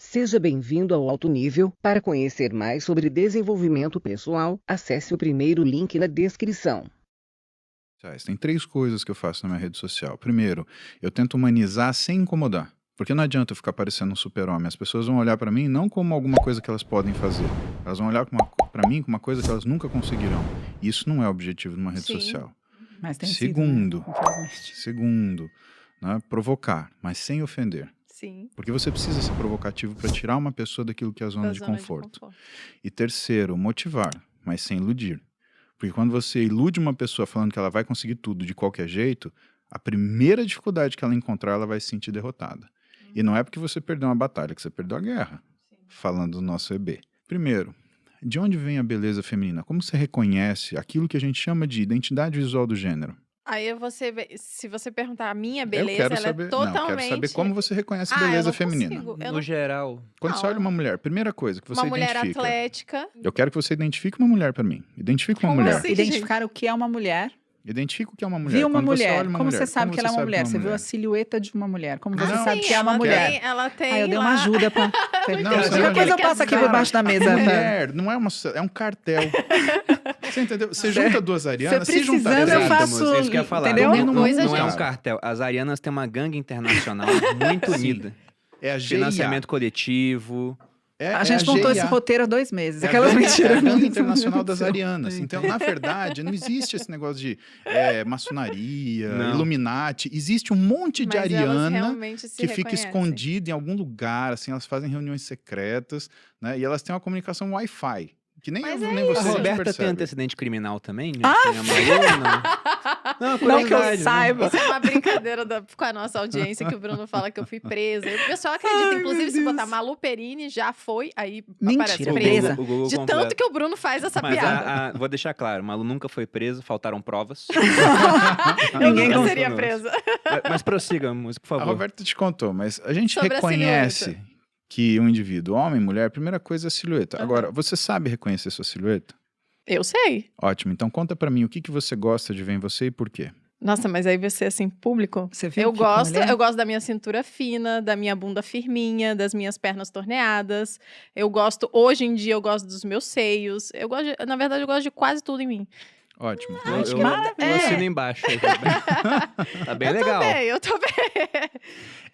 Seja bem-vindo ao Alto Nível. Para conhecer mais sobre desenvolvimento pessoal, acesse o primeiro link na descrição. Tem 3 coisas que eu faço na minha rede social. Primeiro, eu tento humanizar sem incomodar. Porque não adianta eu ficar parecendo um super-homem. As pessoas vão olhar pra mim não como alguma coisa que elas podem fazer. Elas vão olhar pra mim como uma coisa que elas nunca conseguirão. E isso não é o objetivo de uma rede social. Mas tem Segundo, sido, né? Infelizmente. segundo, né, provocar, mas sem ofender. Sim. Porque você precisa ser provocativo para tirar uma pessoa daquilo que é a zona de conforto. E terceiro, motivar, mas sem iludir. Porque quando você ilude uma pessoa falando que ela vai conseguir tudo de qualquer jeito, a primeira dificuldade que ela encontrar, ela vai se sentir derrotada. E não é porque você perdeu uma batalha, que você perdeu a guerra. Falando do nosso EB. Primeiro, de onde vem a beleza feminina? Como você reconhece aquilo que a gente chama de identidade visual do gênero? Aí se você perguntar a minha Eu beleza, quero ela saber, é totalmente... Não, eu quero saber como você reconhece eu beleza não feminina. consigo, eu No não... geral. Quando você olha uma mulher, primeira coisa que você Uma mulher identifica. atlética. Eu quero que você identifique uma mulher para mim. Identifique uma Como mulher. assim? Identificar o que é uma mulher. Identifica o que é uma mulher. Viu uma Quando você mulher. olha uma Como mulher, você sabe que ela é uma sabe mulher? que Você viu a silhueta de uma mulher. Como você Não, sabe que é uma ela mulher? Tem, ela tem Aí eu dei lá... uma ajuda pra... Não, Qualquer você coisa eu quer passo aqui dizer. por baixo da mesa. Mulher, não é uma... É um cartel. Você entendeu? Você junta duas arianas, Você se juntar precisando, eu arianas, faço... Isso que eu ia falar. Entendeu? Não, Coisa não é um de- cartel. As arianas têm uma gangue internacional muito unida. É a GIA. Financiamento coletivo. A gente montou esse GIA. roteiro há 2 meses. É Aquelas a mentiras. Gangue Internacional das Arianas. Então, na verdade, não existe esse negócio de maçonaria, Não. Illuminati. Existe um monte de Mas elas ariana realmente se que fica reconhecem. escondida em algum lugar, assim, elas fazem reuniões secretas, né? E elas têm uma comunicação Wi-Fi. Que nem, Mas eu, é nem A você Roberta tem percebe. antecedente criminal também? Né? Tem a Malu, não? Não que eu curiosidade, né? saiba. Isso é uma brincadeira com a nossa audiência, que o Bruno fala que eu fui presa. E o pessoal acredita. Ai, Inclusive, meu se Deus. botar Malu Perini, já foi, aí Mentira, aparece O presa. presa. Google- o Google De completa. tanto que o Bruno faz essa Mas piada. vou deixar claro, Malu nunca foi preso, faltaram provas. Eu Ninguém nunca conseguiu. seria presa. Mas prossiga, música, por A favor. Roberta te contou, mas a gente Sobre a reconhece que um indivíduo, homem, mulher, a primeira coisa é a silhueta. Agora, você sabe reconhecer sua silhueta? Eu sei. Ótimo. Então conta pra mim o que você gosta de ver em você e por quê. Nossa, mas aí você, assim, público... Você viu Eu que pra mulher? gosto da minha cintura fina, da minha bunda firminha, das minhas pernas torneadas. Hoje em dia, eu gosto dos meus seios. Na verdade, eu gosto de quase tudo em mim. Ótimo. Eu, que eu, maravilha. eu assino embaixo. Aí, tá bem legal. Eu tô bem.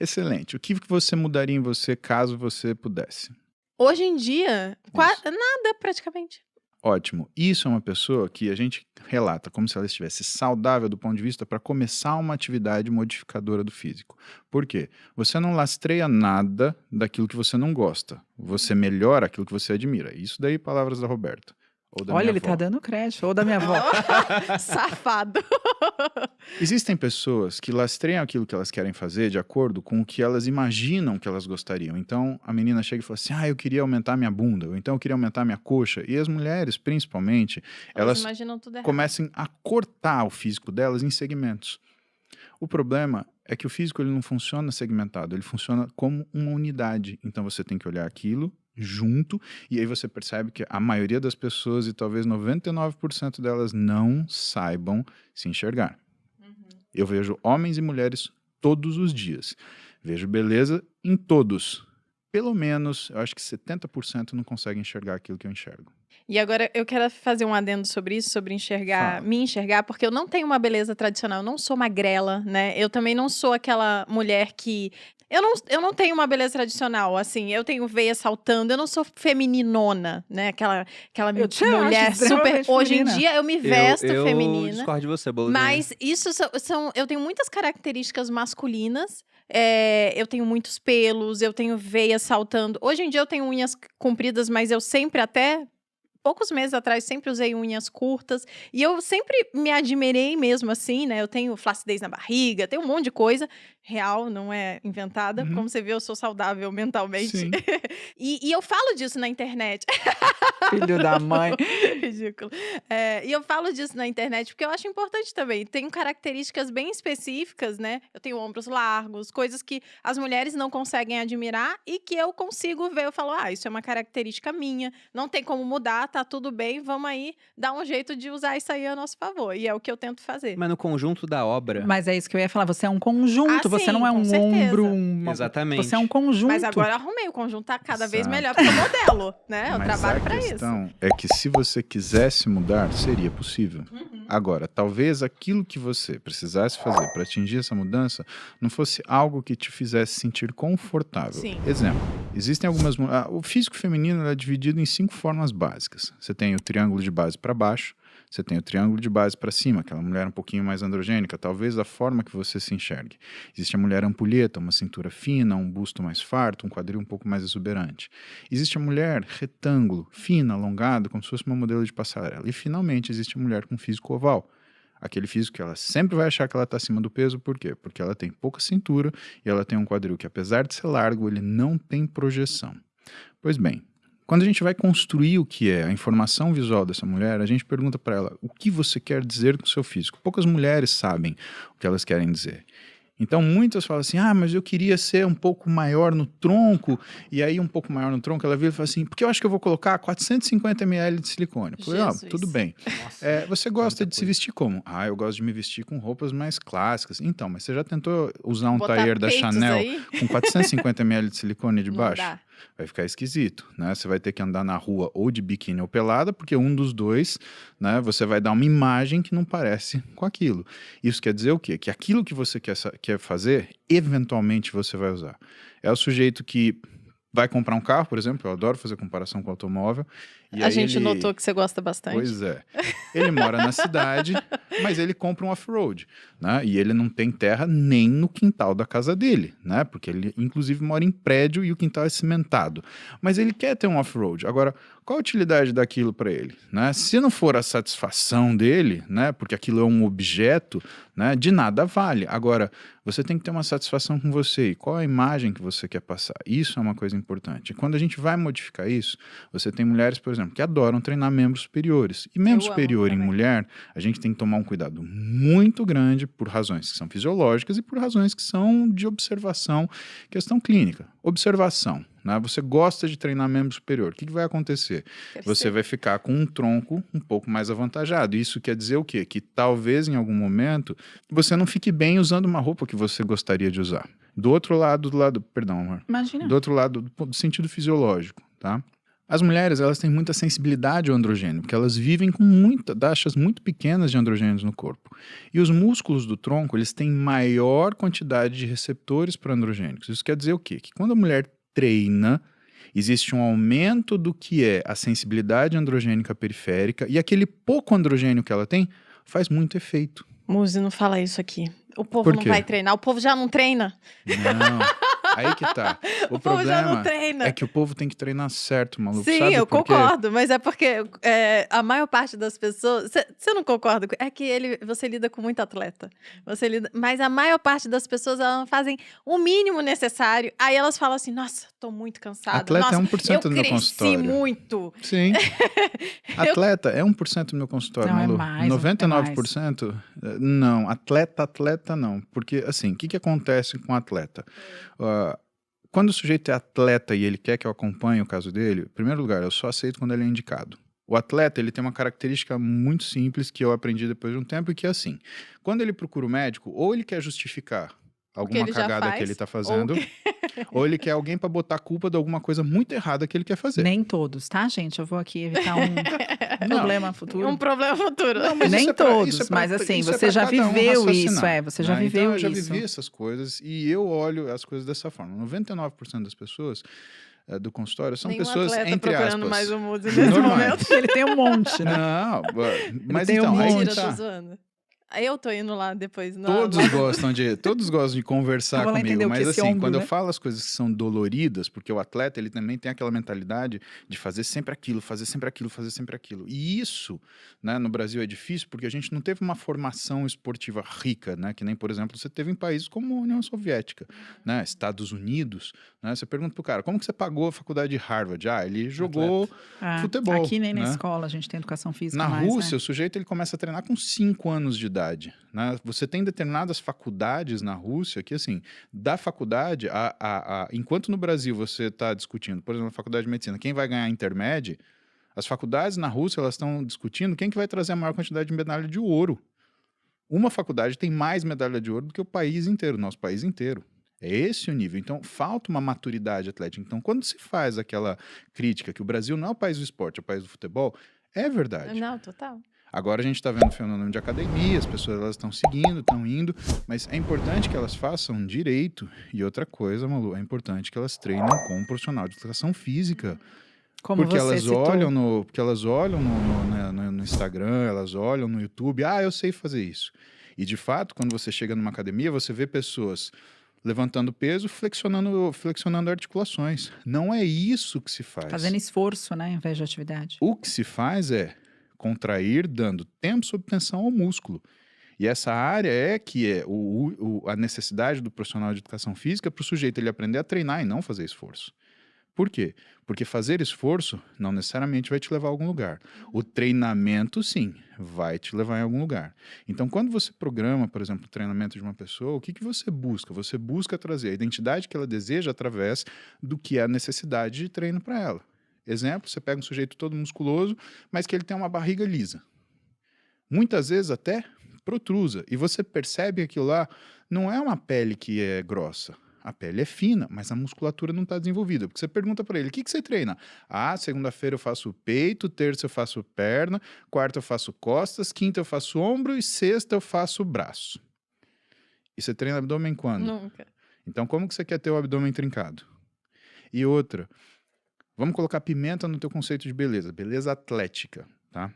Excelente. O que você mudaria em você caso você pudesse? Hoje em dia, nada praticamente. Ótimo. Isso é uma pessoa que a gente relata como se ela estivesse saudável do ponto de vista para começar uma atividade modificadora do físico. Por quê? Você não lastreia nada daquilo que você não gosta. Você melhora aquilo que você admira. Isso daí, palavras da Roberta. Ou da Olha, minha ele avó. tá dando crédito. Ou da minha avó. Safado. Existem pessoas que lastreiam aquilo que elas querem fazer de acordo com o que elas imaginam que elas gostariam. Então, a menina chega e fala assim, eu queria aumentar minha bunda, ou então eu queria aumentar minha coxa. E as mulheres, principalmente, elas imaginam tudo errado. comecem a cortar o físico delas em segmentos. O problema é que o físico ele não funciona segmentado, ele funciona como uma unidade. Então, você tem que olhar aquilo junto, e aí você percebe que a maioria das pessoas, e talvez 99% delas, não saibam se enxergar. Eu vejo homens e mulheres todos os dias. Vejo beleza em todos. Pelo menos, eu acho que 70% não conseguem enxergar aquilo que eu enxergo. E agora eu quero fazer um adendo sobre isso, sobre Fala. me enxergar, porque eu não tenho uma beleza tradicional, eu não sou magrela, né? Eu também não sou aquela mulher que... Eu não tenho uma beleza tradicional, assim, eu tenho veia saltando, eu não sou femininona, né? Aquela Eu te mulher acho super... extremamente Hoje em feminina. dia eu me vesto eu feminina. discordo de você, Bolo. Mas isso eu tenho muitas características masculinas. Eu tenho muitos pelos, eu tenho veias saltando. Hoje em dia eu tenho unhas compridas, mas eu sempre, até poucos meses atrás, sempre usei unhas curtas. E eu sempre me admirei mesmo assim, né? Eu tenho flacidez na barriga, tenho um monte de coisa. Real, não é inventada. Uhum. Como você vê, eu sou saudável mentalmente. Sim. E eu falo disso na internet. Filho da mãe. Ridículo. E eu falo disso na internet porque eu acho importante também. Tenho características bem específicas, né? Eu tenho ombros largos, coisas que as mulheres não conseguem admirar e que eu consigo ver. Eu falo, isso é uma característica minha. Não tem como mudar. tá tudo bem, vamos aí dar um jeito de usar isso aí a nosso favor. E é o que eu tento fazer. Mas no conjunto da obra. Mas é isso que eu ia falar, você é um conjunto, Ah, você sim, não é com um certeza. ombro, Exatamente. você é um conjunto. Mas agora eu arrumei, o conjunto tá cada vez Exato. melhor, porque eu modelo, né? Eu Mas trabalho a pra isso. questão é que se você quisesse mudar, seria possível. Agora, talvez aquilo que você precisasse fazer para atingir essa mudança não fosse algo que te fizesse sentir confortável. Sim. Exemplo, existem algumas... o físico feminino é dividido em 5 formas básicas. Você tem o triângulo de base para baixo, você tem o triângulo de base para cima, aquela mulher um pouquinho mais androgênica, talvez da forma que você se enxergue. Existe a mulher ampulheta, uma cintura fina, um busto mais farto, um quadril um pouco mais exuberante. Existe a mulher retângulo, fina, alongada, como se fosse uma modelo de passarela. E, finalmente, existe a mulher com físico oval. Aquele físico que ela sempre vai achar que ela está acima do peso, por quê? Porque ela tem pouca cintura e ela tem um quadril que, apesar de ser largo, ele não tem projeção. Pois bem, quando a gente vai construir o que é a informação visual dessa mulher, a gente pergunta para ela o que você quer dizer com o seu físico. Poucas mulheres sabem o que elas querem dizer. Então, muitas falam assim, mas eu queria ser um pouco maior no tronco, e aí um pouco maior no tronco, ela vira e fala assim, porque eu acho que eu vou colocar 450 ml de silicone. Eu falei, Jesus. tudo bem. Nossa, Você gosta de se coisa. vestir como? Eu gosto de me vestir com roupas mais clássicas. Então, mas você já tentou usar um Botar tailleur da peitos Chanel aí? com 450 ml de silicone de Não baixo? dá. Vai ficar esquisito, né? Você vai ter que andar na rua ou de biquíni ou pelada, porque um dos dois, né, você vai dar uma imagem que não parece com aquilo. Isso quer dizer o quê? Que aquilo que você quer fazer, eventualmente você vai usar. É o sujeito que vai comprar um carro, por exemplo, eu adoro fazer comparação com automóvel. E A aí gente ele... notou que você gosta bastante. Pois é. Ele mora na cidade, mas ele compra um off-road, né? E ele não tem terra nem no quintal da casa dele, né? Porque ele, inclusive, mora em prédio e o quintal é cimentado. Mas ele quer ter um off-road. Agora, qual a utilidade daquilo para ele, né? Se não for a satisfação dele, né? Porque aquilo é um objeto, né? De nada vale. Agora, você tem que ter uma satisfação com você. E qual a imagem que você quer passar? Isso é uma coisa importante. E quando a gente vai modificar isso, você tem mulheres, por exemplo, que adoram treinar membros superiores. E membro Eu amo superior em também. mulher, a gente tem que tomar um cuidado muito grande por razões que são fisiológicas e por razões que são de observação, questão clínica. Observação, né? Você gosta de treinar membro superior. O que vai acontecer? Você vai ficar com um tronco um pouco mais avantajado. Isso quer dizer o quê? Que talvez em algum momento você não fique bem usando uma roupa que você gostaria de usar. Do outro lado, perdão, amor. Imagina. Do outro lado, do sentido fisiológico, tá? As mulheres, elas têm muita sensibilidade ao androgênio, porque elas vivem com taxas muito pequenas de androgênios no corpo. E os músculos do tronco, eles têm maior quantidade de receptores para androgênicos. Isso quer dizer o quê? Que quando a mulher treina, existe um aumento do que é a sensibilidade androgênica periférica e aquele pouco androgênio que ela tem faz muito efeito. Muzi, não fala isso aqui. O povo Por não quê? vai treinar. O povo já não treina. Não, aí que tá. O povo já não problema treina. é que o povo tem que treinar certo, maluco. Sim, Sabe eu por quê? concordo, mas é porque a maior parte das pessoas. Você não concorda? É que você lida com muito atleta. Mas a maior parte das pessoas elas não fazem o mínimo necessário. Aí elas falam assim: nossa, tô muito cansada. Atleta nossa, é 1% do meu eu consultório. cresci muito. Sim. Atleta é 1% do meu consultório, Não, é Malu. mais, 99%? Não. Atleta não. Porque, assim, o que acontece com o atleta? Quando o sujeito é atleta e ele quer que eu acompanhe o caso dele, em primeiro lugar, eu só aceito quando ele é indicado. O atleta, ele tem uma característica muito simples que eu aprendi depois de um tempo, e que é assim, quando ele procura o médico, ou ele quer justificar alguma ele já cagada faz, que ele tá fazendo, ou ele quer alguém para botar a culpa de alguma coisa muito errada que ele quer fazer. Nem todos, tá, gente? Eu vou aqui evitar um problema futuro. Um problema futuro. Não, mas Nem isso é pra- todos, isso é pra- mas assim, isso é você pra já cada um viveu raciocinar, isso, você já né? viveu Então, eu já isso. vivi essas coisas e eu olho as coisas dessa forma. 99% das pessoas do consultório são Nenhum pessoas, atleta entre procurando aspas, mais um Muzi nesse normais. momento. Ele tem um monte, né? Não, mas tem um então, aí monte. que Mentira, tá. tô zoando. Aí eu tô indo lá depois. Todos gostam de conversar Eu vou lá comigo, entender o que mas é esse assim, ombro, quando eu né? falo as coisas que são doloridas, porque o atleta, ele também tem aquela mentalidade de fazer sempre aquilo, fazer sempre aquilo, fazer sempre aquilo. E isso, né, no Brasil é difícil porque a gente não teve uma formação esportiva rica, né, que nem, por exemplo, você teve em países como a União Soviética, né, Estados Unidos, né, você pergunta pro cara, como que você pagou a faculdade de Harvard? Ele jogou futebol, Aqui nem na né? escola a gente tem educação física Na mais, Rússia, né? o sujeito ele começa a treinar com 5 anos de idade, né? Você tem determinadas faculdades na Rússia que, assim, da faculdade, enquanto no Brasil você está discutindo, por exemplo, na faculdade de medicina, quem vai ganhar intermédio, As faculdades na Rússia, elas estão discutindo quem que vai trazer a maior quantidade de medalha de ouro. Uma faculdade tem mais medalha de ouro do que o país inteiro, nosso país inteiro. É esse o nível. Então, falta uma maturidade atlética. Então, quando se faz aquela crítica que o Brasil não é o país do esporte, é o país do futebol, é verdade. Não, total. Agora a gente está vendo o fenômeno de academia, as pessoas elas estão seguindo, estão indo, mas é importante que elas façam direito. E outra coisa, Malu, é importante que elas treinem com um profissional de educação física. Como Porque você elas citou. olham no Instagram, elas olham no YouTube, eu sei fazer isso. E de fato, quando você chega numa academia, você vê pessoas levantando peso, flexionando articulações. Não é isso que se faz. Fazendo esforço, né, ao invés de atividade. O que se faz é contrair, dando tempo sob tensão ao músculo. E essa área é a necessidade do profissional de educação física para o sujeito ele aprender a treinar e não fazer esforço. Por quê? Porque fazer esforço não necessariamente vai te levar a algum lugar. O treinamento, sim, vai te levar em algum lugar. Então, quando você programa, por exemplo, o treinamento de uma pessoa, o que você busca? Você busca trazer a identidade que ela deseja através do que é a necessidade de treino para ela. Exemplo, você pega um sujeito todo musculoso, mas que ele tem uma barriga lisa. Muitas vezes até protrusa. E você percebe que aquilo lá não é uma pele que é grossa. A pele é fina, mas a musculatura não está desenvolvida. Porque você pergunta para ele, o que você treina? Segunda-feira eu faço peito, terça eu faço perna, quarta eu faço costas, quinta eu faço ombro e sexta eu faço braço. E você treina abdômen quando? Nunca. Então como que você quer ter o abdômen trincado? E outra, vamos colocar pimenta no teu conceito de beleza. Beleza atlética, tá?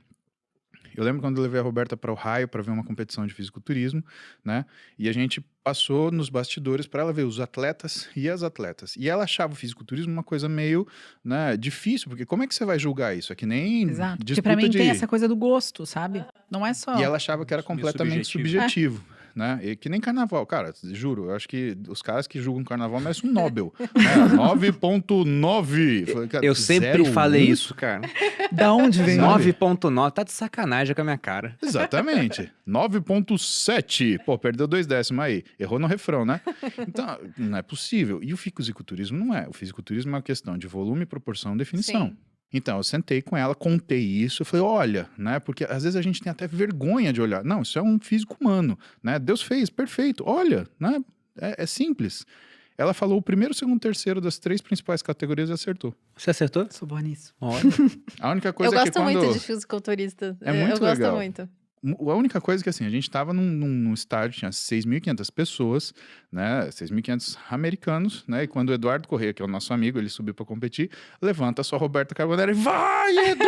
Eu lembro quando eu levei a Roberta para o Raio para ver uma competição de fisiculturismo, né? E a gente passou nos bastidores para ela ver os atletas e as atletas. E ela achava o fisiculturismo uma coisa meio, né, difícil, porque como é que você vai julgar isso? É que nem Exato. Porque disputa pra mim de... tem essa coisa do gosto, sabe? Não é só... E ela achava que era completamente subjetivo. Né? E que nem carnaval, cara, juro, eu acho que os caras que julgam carnaval merecem um Nobel. Né? 9.9. Eu sempre falei isso, cara. Da onde vem? 9.9, tá de sacanagem com a minha cara. Exatamente. 9.7. Pô, perdeu 2 décimos aí. Errou no refrão, né? Então, não é possível. E o fisiculturismo não é. O fisiculturismo é uma questão de volume, proporção, definição. Sim. Então, eu sentei com ela, contei isso, eu falei, olha, né, porque às vezes a gente tem até vergonha de olhar. Não, isso é um físico humano, né, Deus fez, perfeito, olha, né, é simples. Ela falou o primeiro, segundo, terceiro das 3 principais categorias e acertou. Você acertou? Sou boa nisso. Olha. A única Eu coisa é que gosto quando... muito de fisiculturista. É muito eu gosto legal. muito. A única coisa é que, assim, a gente estava num estádio, tinha 6.500 pessoas, né, 6.500 americanos, né, e quando o Eduardo Corrêa, que é o nosso amigo, ele subiu para competir, levanta a sua Roberta Carbonara e vai, Edu!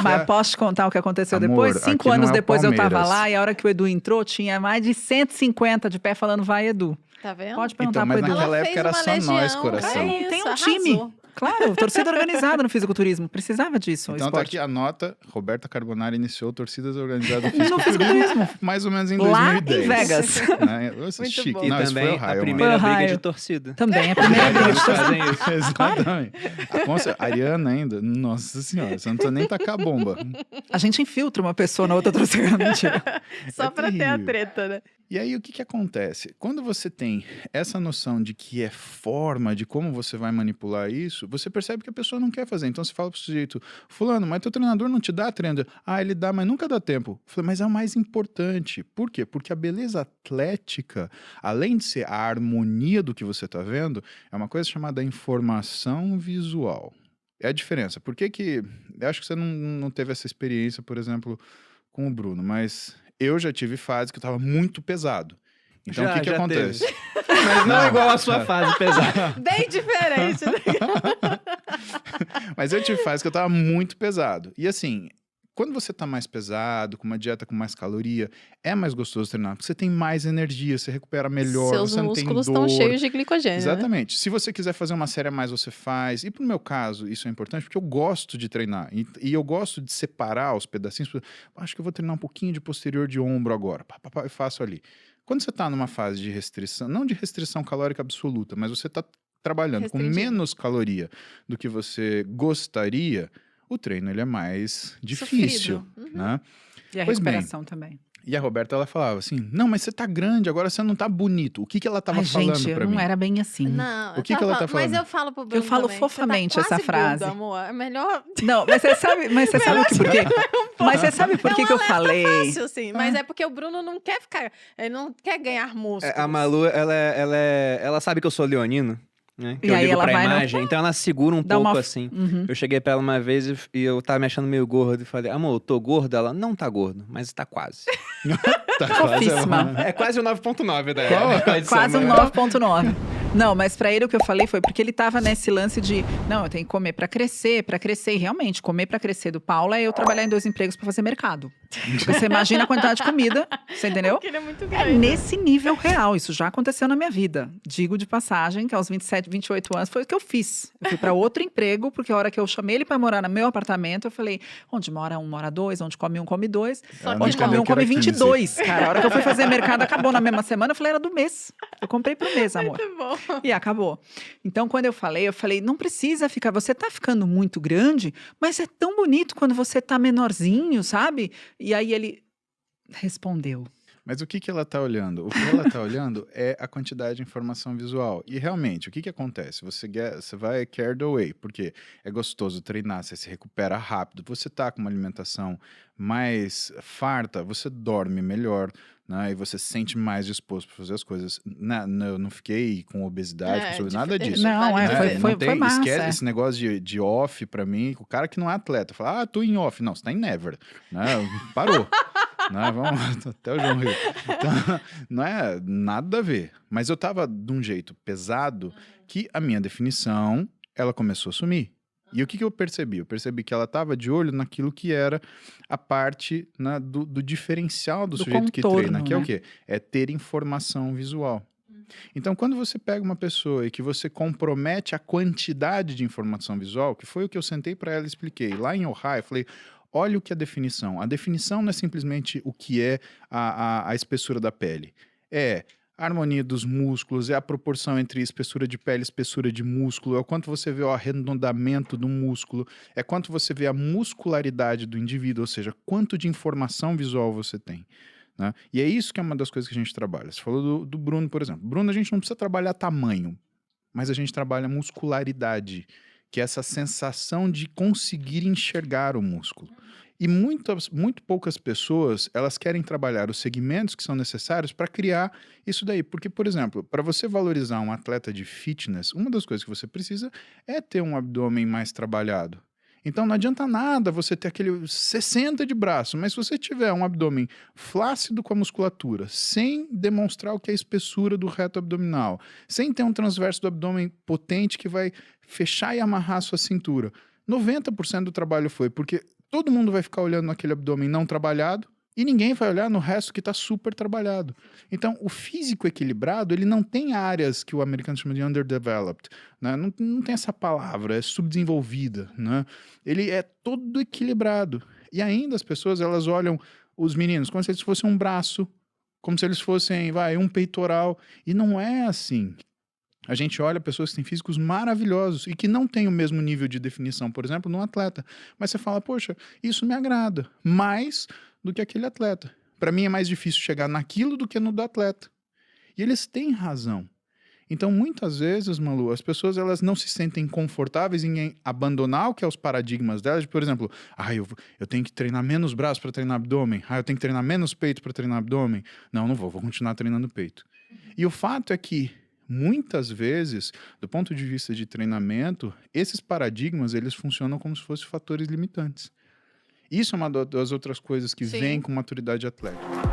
Mas posso te contar o que aconteceu Amor, depois? aqui 5 não anos é o depois eu tava Palmeiras. lá e a hora que o Edu entrou, tinha mais de 150 de pé falando vai, Edu. Tá vendo? Pode perguntar Então, mas pro Edu. naquela Ela época era fez só uma nós, legião. coração. É, Isso, tem um arrasou. time. Claro, torcida organizada no fisiculturismo. Precisava disso, o Então tá esporte. aqui a nota, Roberta Carbonara iniciou torcidas organizadas do No fisiculturismo, fisiculturismo. mais ou menos em Lá 2010. em Vegas. Né? Nossa, Muito chique. bom. E Não, isso foi também o Raio, a mano. primeira Foi o briga Raio. de torcida. Também, a primeira Eles vez. fazem isso. Exatamente. A Ariana ainda, nossa senhora, você não precisa nem tacar a bomba. A gente infiltra uma pessoa na outra torcida. Mentira. Só pra ter a terrível. treta, né? E aí, o que acontece? Quando você tem essa noção de que é forma, de como você vai manipular isso, você percebe que a pessoa não quer fazer. Então, você fala pro sujeito, fulano, mas teu treinador não te dá treino? Ele dá, mas nunca dá tempo. Eu falei, mas é o mais importante. Por quê? Porque a beleza atlética, além de ser a harmonia do que você está vendo, é uma coisa chamada informação visual. É a diferença. Por que que... Eu acho que você não teve essa experiência, por exemplo, com o Bruno, mas... Eu já tive fase que eu tava muito pesado. Então, o que Já acontece? Mas não igual a sua fase pesada. Bem diferente, né? Mas eu tive fase que eu tava muito pesado. E assim, quando você tá mais pesado, com uma dieta com mais caloria, é mais gostoso treinar, porque você tem mais energia, você recupera melhor, Seus você não tem músculos dor. estão cheios de glicogênio, né? Exatamente. Se você quiser fazer uma série a mais, você faz. E pro meu caso, isso é importante, porque eu gosto de treinar. E eu gosto de separar os pedacinhos. Acho que eu vou treinar um pouquinho de posterior de ombro agora. Eu faço ali. Quando você tá numa fase de restrição, não de restrição calórica absoluta, mas você tá trabalhando com Restringido. menos caloria do que você gostaria, o treino ele é mais difícil, Sofrido. Uhum. né? E a Pois bem. recuperação também. E a Roberta, ela falava assim, não, mas você tá grande, agora você não tá bonito. O que que ela tava Ai, falando gente, pra não mim? era bem assim. Não, O que ela tá falando? Mas eu falo pro Bruno Eu falo também, fofamente você tá essa quase frase. gordo, amor. É melhor... Não, mas você sabe o que por quê? Mas você sabe por que que eu falei? Fácil, sim. Mas é porque o Bruno não quer ficar... Ele não quer ganhar músculos. A Malu, ela sabe que eu sou leonino, né? Que E eu aí ligo ela pra vai no- imagem, então ela segura um Dá pouco uma- assim. Uhum. Eu cheguei pra ela uma vez e eu tava me achando meio gordo e falei, amor, eu tô gordo? Ela, não tá gordo, mas tá quase. Tá Fofíssima. É quase o 9.9 da Qual? edição, Quase um né? 9.9. Não, mas pra ele o que eu falei foi porque ele tava nesse lance de, não, eu tenho que comer pra crescer. E realmente, comer pra crescer do Paulo é eu trabalhar em 2 empregos pra fazer mercado. Porque você imagina a quantidade de comida, você entendeu? Porque ele é muito É grande. nesse nível real, isso já aconteceu na minha vida. Digo de passagem que aos 27, 28 anos foi o que eu fiz. Eu fui pra outro emprego, porque a hora que eu chamei ele pra morar no meu apartamento, eu falei, onde mora um, mora dois, onde come um, come dois. Só Ela que Onde não come um, que era come 15. 22, cara. A hora que eu fui fazer mercado, acabou na mesma semana. Eu falei, era do mês. Eu comprei pro mês, amor. Muito bom. E acabou. Então, quando eu falei, não precisa ficar. Você tá ficando muito grande, mas é tão bonito quando você tá menorzinho, sabe? E aí ele respondeu. Mas o que que ela tá olhando? O que ela tá olhando é a quantidade de informação visual. E realmente, o que que acontece? Você vai carried away, porque é gostoso treinar, você se recupera rápido, você tá com uma alimentação mais farta, você dorme melhor, né? E você se sente mais disposto para fazer as coisas. Eu não fiquei com obesidade, com nada disso. Não, Né? foi Não massa. esquece esse negócio de off pra mim, o cara que não é atleta, fala, tô em off. Não, você tá em never. Né? Parou. Né? Vamos até o João Rio. Então, não é nada a ver. Mas eu tava de um jeito pesado que a minha definição, ela começou a sumir. E o que que eu percebi? Eu percebi que ela tava de olho naquilo que era a parte, né, do diferencial do sujeito que contorno, treina, que é o né? quê? É ter informação visual. Então, quando você pega uma pessoa e que você compromete a quantidade de informação visual, que foi o que eu sentei para ela e expliquei, lá em Ohio, eu falei, olha o que é a definição. A definição não é simplesmente o que é a espessura da pele. É a harmonia dos músculos, é a proporção entre espessura de pele e espessura de músculo, é o quanto você vê o arredondamento do músculo, é quanto você vê a muscularidade do indivíduo, ou seja, quanto de informação visual você tem. Né? E é isso que é uma das coisas que a gente trabalha. Você falou do Bruno, por exemplo. Bruno, a gente não precisa trabalhar tamanho, mas a gente trabalha muscularidade, que é essa sensação de conseguir enxergar o músculo. E muito poucas pessoas, elas querem trabalhar os segmentos que são necessários para criar isso daí. Porque, por exemplo, para você valorizar um atleta de fitness, uma das coisas que você precisa é ter um abdômen mais trabalhado. Então não adianta nada você ter aquele 60 de braço, mas se você tiver um abdômen flácido com a musculatura, sem demonstrar o que é a espessura do reto abdominal, sem ter um transverso do abdômen potente que vai fechar e amarrar a sua cintura, 90% do trabalho foi porque todo mundo vai ficar olhando naquele abdômen não trabalhado e ninguém vai olhar no resto que está super trabalhado. Então, o físico equilibrado, ele não tem áreas que o americano chama de underdeveloped, né? Não tem essa palavra, é subdesenvolvida, né? Ele é todo equilibrado. E ainda as pessoas, elas olham os meninos como se eles fossem um braço, como se eles fossem, um peitoral. E não é assim. A gente olha pessoas que têm físicos maravilhosos e que não têm o mesmo nível de definição, por exemplo, num atleta. Mas você fala, poxa, isso me agrada mais do que aquele atleta. Para mim é mais difícil chegar naquilo do que no do atleta. E eles têm razão. Então, muitas vezes, Malu, as pessoas elas não se sentem confortáveis em abandonar o que é os paradigmas delas. Por exemplo, eu tenho que treinar menos braço para treinar abdômen. Eu tenho que treinar menos peito para treinar abdômen. Não vou continuar treinando peito. E o fato é que muitas vezes, do ponto de vista de treinamento, esses paradigmas, eles funcionam como se fossem fatores limitantes. Isso é uma das outras coisas que Sim. vem com maturidade atlética.